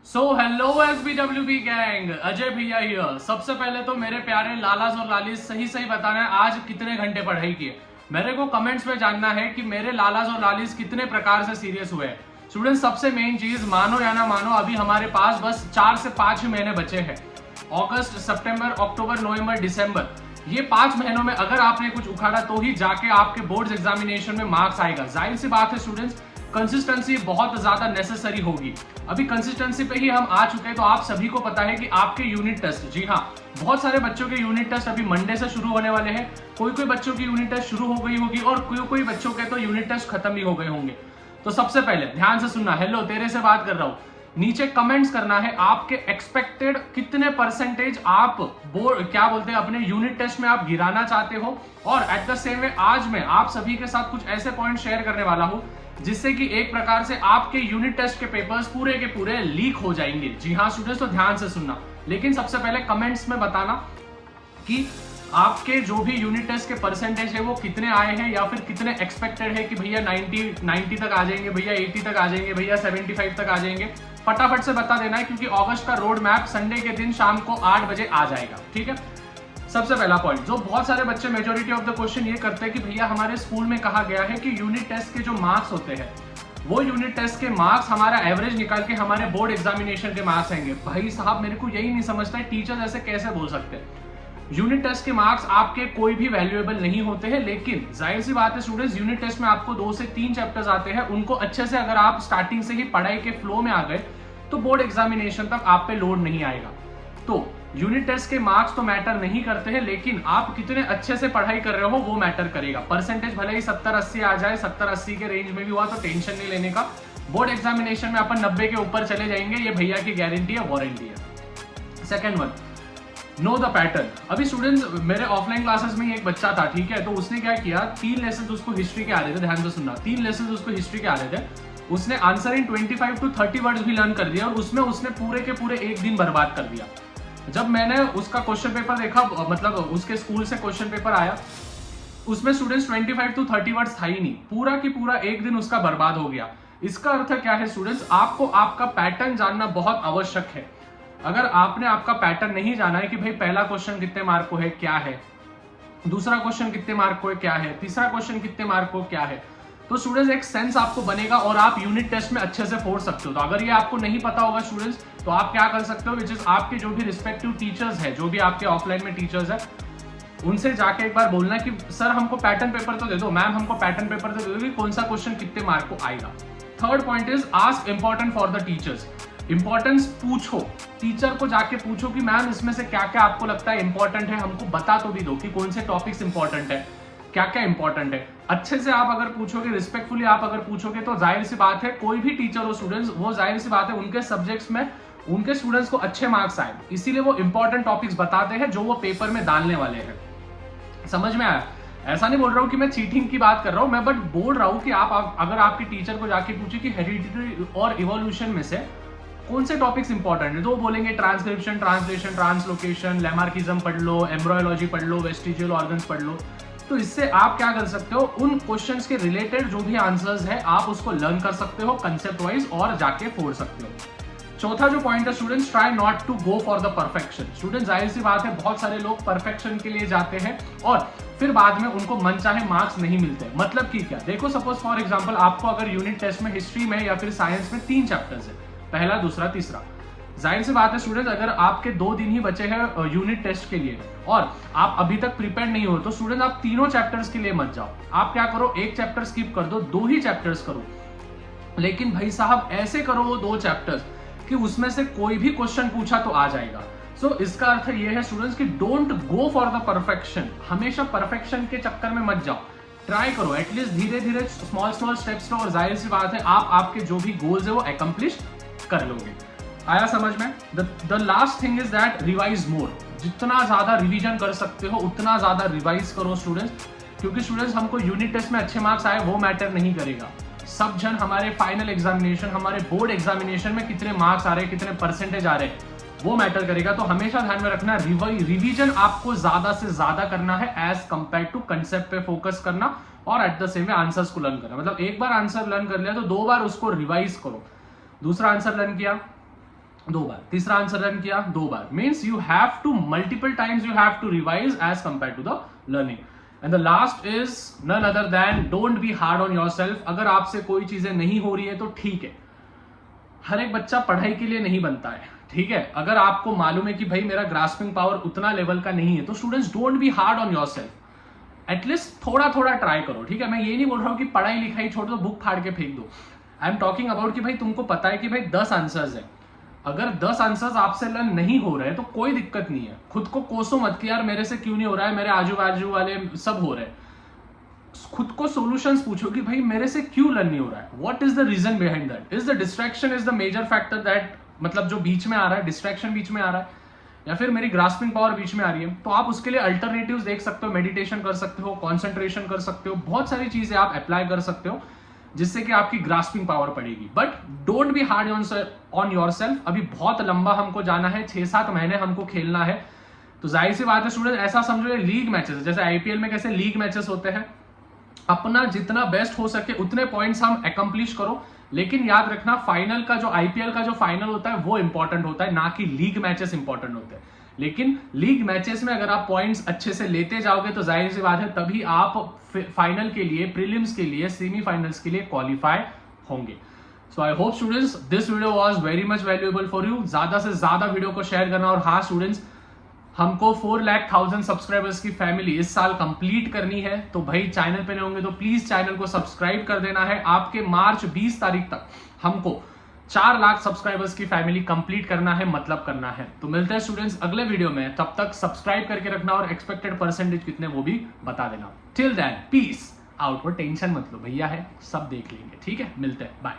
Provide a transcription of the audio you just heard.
So hello SBWB gang, Ajay भैया here. सबसे पहले तो मेरे प्यारे लालास और लालिस सही सही बताना है आज कितने घंटे पढ़ाई किए। मेरे को कमेंट्स में जानना है कि मेरे लालास और लालिस कितने प्रकार से सीरियस हुए हैं। स्टूडेंट्स, सबसे मेन चीज, मानो या ना मानो, अभी हमारे पास बस 4 से 5 ही महीने बचे हैं। अगस्त, सितंबर, अक्टूबर, नवंबर, दिसंबर, ये 5 महीनों में अगर आपने कुछ उखाड़ा तो ही जाके आपके बोर्ड एग्जामिनेशन में मार्क्स आएगा। जाहिर सी बात है स्टूडेंट्स, कंसिस्टेंसी बहुत ज्यादा नेसेसरी होगी। अभी कंसिस्टेंसी पे ही हम आ चुके हैं, तो आप सभी को पता है कि आपके यूनिट टेस्ट, जी हाँ, बहुत सारे बच्चों के यूनिट टेस्ट अभी मंडे से शुरू होने वाले हैं। कोई कोई बच्चों की यूनिट टेस्ट शुरू हो गई होगी और कोई कोई बच्चों के तो यूनिट टेस्ट खत्म भी हो गए होंगे। तो सबसे पहले ध्यान से सुनना। हेलो, तेरे से बात कर रहा हूं। नीचे कमेंट्स करना है आपके एक्सपेक्टेड कितने परसेंटेज आप बोर्ड क्या बोलते हैं अपने यूनिट टेस्ट में आप गिराना चाहते हो। और एट द सेम वे आज मैं आप सभी के साथ कुछ ऐसे पॉइंट शेयर करने वाला हूं जिससे कि एक प्रकार से आपके यूनिट टेस्ट के पेपर्स पूरे के पूरे लीक हो जाएंगे। जी हाँ स्टूडेंट्स, तो ध्यान से सुनना। लेकिन सबसे पहले कमेंट्स में बताना कि आपके जो भी यूनिट टेस्ट के परसेंटेज है वो कितने आए हैं, या फिर कितने एक्सपेक्टेड है कि भैया 90 तक आ जाएंगे, भैया 80 तक आ जाएंगे, भैया 75 तक आ जाएंगे। फटाफट से बता देना है, क्योंकि अगस्त का रोड मैप संडे के दिन शाम को 8 बजे आ जाएगा। ठीक है, सबसे पहला पॉइंट, जो बहुत सारे बच्चे मेजोरिटी ऑफ द क्वेश्चन ये करते हैं कि भैया हमारे स्कूल में कहा गया है कि यूनिट टेस्ट के जो मार्क्स होते हैं वो यूनिट टेस्ट के मार्क्स हमारा एवरेज निकाल के हमारे बोर्ड एग्जामिनेशन के मार्क्स आएंगे। भाई साहब, मेरे को यही नहीं समझता है टीचर ऐसे कैसे बोल सकते हैं। यूनिट टेस्ट के मार्क्स आपके कोई भी वैल्यूएबल नहीं होते हैं, लेकिन जाहिर सी बात है स्टूडेंट्स, यूनिट टेस्ट में आपको 2 से 3 चैप्टर्स आते हैं, उनको अच्छे से अगर आप स्टार्टिंग से ही पढ़ाई के फ्लो में आ गए तो बोर्ड एग्जामिनेशन तक आप पे लोड नहीं आएगा। तो यूनिट टेस्ट के मार्क्स तो मैटर नहीं करते हैं, लेकिन आप कितने अच्छे से पढ़ाई कर रहे हो वो मैटर करेगा। परसेंटेज भले ही 70-80 आ जाए, 70-80 के रेंज में भी हुआ तो टेंशन नहीं लेने का। बोर्ड एग्जामिनेशन में अपन 90 के ऊपर चले जाएंगे, ये भैया की गारंटी है, वारंटी है। Second one, know the pattern. अभी स्टूडेंट्स, मेरे ऑफलाइन क्लासेस में एक बच्चा था, ठीक है, तो उसने क्या किया, 3 लेसन उसको हिस्ट्री के आ रहे थे। ध्यान से सुनना, 3 लेसन उसको हिस्ट्री के आ रहे थे। उसने आंसर इन 25 to 30 वर्ड्स भी लर्न कर दिया और उसमें उसने पूरे के पूरे एक दिन बर्बाद कर दिया। जब मैंने उसका क्वेश्चन पेपर देखा, मतलब उसके स्कूल से क्वेश्चन पेपर आया, उसमें स्टूडेंट्स 25 to 30 वर्ड्स था ही नहीं, पूरा की पूरा एक दिन उसका बर्बाद हो गया। इसका अर्थ क्या है स्टूडेंट्स, आपको आपका पैटर्न जानना बहुत आवश्यक है। अगर आपने आपका पैटर्न नहीं जाना है कि भाई पहला क्वेश्चन कितने मार्क को है, क्या है, दूसरा क्वेश्चन कितने मार्क को है, क्या है, तीसरा क्वेश्चन कितने मार्क को क्या है, तो स्टूडेंट्स एक सेंस आपको बनेगा और आप यूनिट टेस्ट में अच्छे से फोड़ सकते हो। तो अगर ये आपको नहीं पता होगा स्टूडेंट्स, तो आप क्या कर सकते हो, विच इज आपके जो भी रिस्पेक्टिव टीचर्स है, जो भी आपके ऑफलाइन में टीचर्स है, उनसे जाके एक बार बोलना कि सर हमको पैटर्न पेपर तो दे दो, मैम हमको पैटर्न पेपर तो दे दो कि कौन सा क्वेश्चन कितने मार्क को आएगा। Third point is ask important for the teachers. Importance पूछो, टीचर को जाके पूछो कि मैम इसमें से क्या क्या आपको लगता है इंपॉर्टेंट है, हमको बता तो भी दो कि कौन से टॉपिक्स इंपॉर्टेंट है, क्या क्या इंपॉर्टेंट है। अच्छे से आप अगर पूछोगे, रिस्पेक्टफुली आप अगर पूछोगे, तो जाहिर सी बात है कोई भी टीचर हो स्टूडेंट्स, वो जाहिर सी बात है उनके सब्जेक्ट्स में उनके स्टूडेंट्स को अच्छे मार्क्स आए, इसीलिए वो इंपॉर्टेंट टॉपिक्स बताते हैं जो वो पेपर में डालने वाले हैं। समझ में आया? ऐसा नहीं बोल रहा हूँ कि मैं चीटिंग की बात कर रहा हूँ मैं, बट बोल रहा हूँ कि आप अगर आपके टीचर को जाके पूछे कि हेरिडिटरी और इवोल्यूशन में से कौन से टॉपिक्स इंपॉर्टेंट है, तो वो बोलेंगे ट्रांसक्रिप्शन, ट्रांसलेशन, ट्रांसलोकेशन, लैमार्किज्म पढ़ लो, एम्ब्रोयोलॉजी पढ़ लो, वेस्टिजियल ऑर्गन्स पढ़ लो। तो इससे आप क्या कर सकते हो, उन क्वेश्चंस के रिलेटेड जो भी आंसर्स है आप उसको लर्न कर सकते हो कंसेप्ट वाइज और जाके फोड़ सकते हो। चौथा जो पॉइंट है students, try not to go for the perfection. Student, जाहिर सी बात है बहुत सारे लोग परफेक्शन के लिए जाते हैं और फिर बाद में उनको मनचाहे मार्क्स नहीं मिलते। मतलब कि क्या, देखो सपोज फॉर एग्जांपल आपको अगर यूनिट टेस्ट में हिस्ट्री में या फिर साइंस में 3 चैप्टर्स है, पहला, दूसरा, तीसरा। जाहिर सी बात है स्टूडेंट्स, अगर आपके 2 दिन ही बचे हैं यूनिट टेस्ट के लिए और आप अभी तक प्रिपेयर नहीं हो, तो स्टूडेंट आप तीनों चैप्टर्स के लिए मत जाओ। आप क्या करो, एक चैप्टर स्किप कर दो, 2 ही चैप्टर्स करो। लेकिन भाई साहब ऐसे करो वो 2 चैप्टर्स कि उसमें से कोई भी क्वेश्चन पूछा तो आ जाएगा। सो इसका अर्थ ये है स्टूडेंट्स कि don't go for the perfection. हमेशा परफेक्शन के चक्कर में मत जाओ, ट्राई करो, एटलीस्ट धीरे धीरे स्मॉल स्टेप्स लो, और जाहिर सी बात है आप आपके जो भी गोल्स है वो अकम्प्लिश कर लोगे। आया समझ में? The last thing is that revise more. जितना ज्यादा रिवीजन कर सकते हो उतना ज्यादा रिवाइज करो स्टूडेंट्स, क्योंकि स्टूडेंट्स हमको यूनिट टेस्ट में अच्छे मार्क्स आए वो मैटर नहीं करेगा। सब जन हमारे फाइनल एग्जामिनेशन, हमारे बोर्ड एग्जामिनेशन में कितने मार्क्स आ रहे हैं, कितने परसेंटेज आ रहे हैं, वो मैटर करेगा। तो हमेशा ध्यान में रखना, रिवीजन आपको ज्यादा से ज्यादा करना है एज कंपेयर टू कंसेप्ट पे फोकस करना और at the same way answers को लर्न करना। मतलब एक बार आंसर लर्न कर लिया तो 2 बार उसको रिवाइज करो। दूसरा आंसर लर्न किया, 2 बार। तीसरा आंसर रन किया 2 बार, means you have to multiple times you have to revise as compare to the learning. And the last is none other than don't be hard on yourself. अगर आपसे कोई चीजें नहीं हो रही है तो ठीक है, हर एक बच्चा पढ़ाई के लिए नहीं बनता है, ठीक है। अगर आपको मालूम है कि भाई मेरा ग्रास्पिंग पावर उतना लेवल का नहीं है, तो students don't be hard on yourself. At least थोड़ा थोड़ा ट्राई करो, ठीक है। मैं ये नहीं बोल रहा हूँ कि पढ़ाई लिखाई छोड़ दो, बुक फाड़ के फेंक दो। आई एम टॉकिंग अबाउट कि भाई तुमको पता है कि भाई 10 आंसर्स है, अगर 10 आंसर्स आपसे लर्न नहीं हो रहे हैं तो कोई दिक्कत नहीं है। खुद को कोसो मत कि यार मेरे से क्यों नहीं हो रहा है, मेरे आजू बाजू वाले सब हो रहे हैं। खुद को सॉल्यूशंस पूछो कि भाई मेरे से क्यों लर्न नहीं हो रहा है, what is the reason behind that. Is the distraction is the major factor that, मतलब जो बीच में आ रहा है, डिस्ट्रैक्शन बीच में आ रहा है, या फिर मेरी ग्रास्पिंग पावर बीच में आ रही है। तो आप उसके लिए अल्टरनेटिव्स देख सकते हो, मेडिटेशन कर सकते हो, कॉन्सेंट्रेशन कर सकते हो, बहुत सारी चीजें आप अप्लाई कर सकते हो जिससे कि आपकी ग्रास्पिंग पावर बढ़ेगी। But don't be hard on yourself. अभी बहुत लंबा हमको जाना है, 6-7 महीने हमको खेलना है। तो जाहिर सी बात है स्टूडेंट, ऐसा समझो ये लीग मैचेस, जैसे आईपीएल में कैसे लीग मैचेस होते हैं, अपना जितना बेस्ट हो सके उतने पॉइंट्स हम अकम्प्लिश करो। लेकिन याद रखना, फाइनल का जो आईपीएल का जो फाइनल होता है वो इंपॉर्टेंट होता है, ना कि लीग मैचेस इंपॉर्टेंट होते हैं। लेकिन लीग मैचेस में अगर आप पॉइंट्स अच्छे से लेते जाओगे तो जाहिर सी बात है तभी आप फाइनल के लिए, प्रीलिम्स के लिए, सेमीफाइनल्स के लिए क्वालिफाई होंगे। So I hope students this video was very much valuable for you. ज्यादा से ज्यादा वीडियो को शेयर करना। और हाँ स्टूडेंट्स, हमको 4,00,000 सब्सक्राइबर्स की फैमिली इस साल कंप्लीट करनी है। तो भाई चैनल पे नहीं होंगे तो प्लीज चैनल को सब्सक्राइब कर देना है। आपके मार्च 20 तारीख तक हमको 4 लाख सब्सक्राइबर्स की फैमिली कंप्लीट करना है, मतलब करना है। तो मिलते हैं स्टूडेंट्स अगले वीडियो में, तब तक सब्सक्राइब करके रखना और एक्सपेक्टेड परसेंटेज कितने वो भी बता देना। Till then peace out. Tension मत लो, भैया है सब देख लेंगे, ठीक है। मिलते हैं, बाय।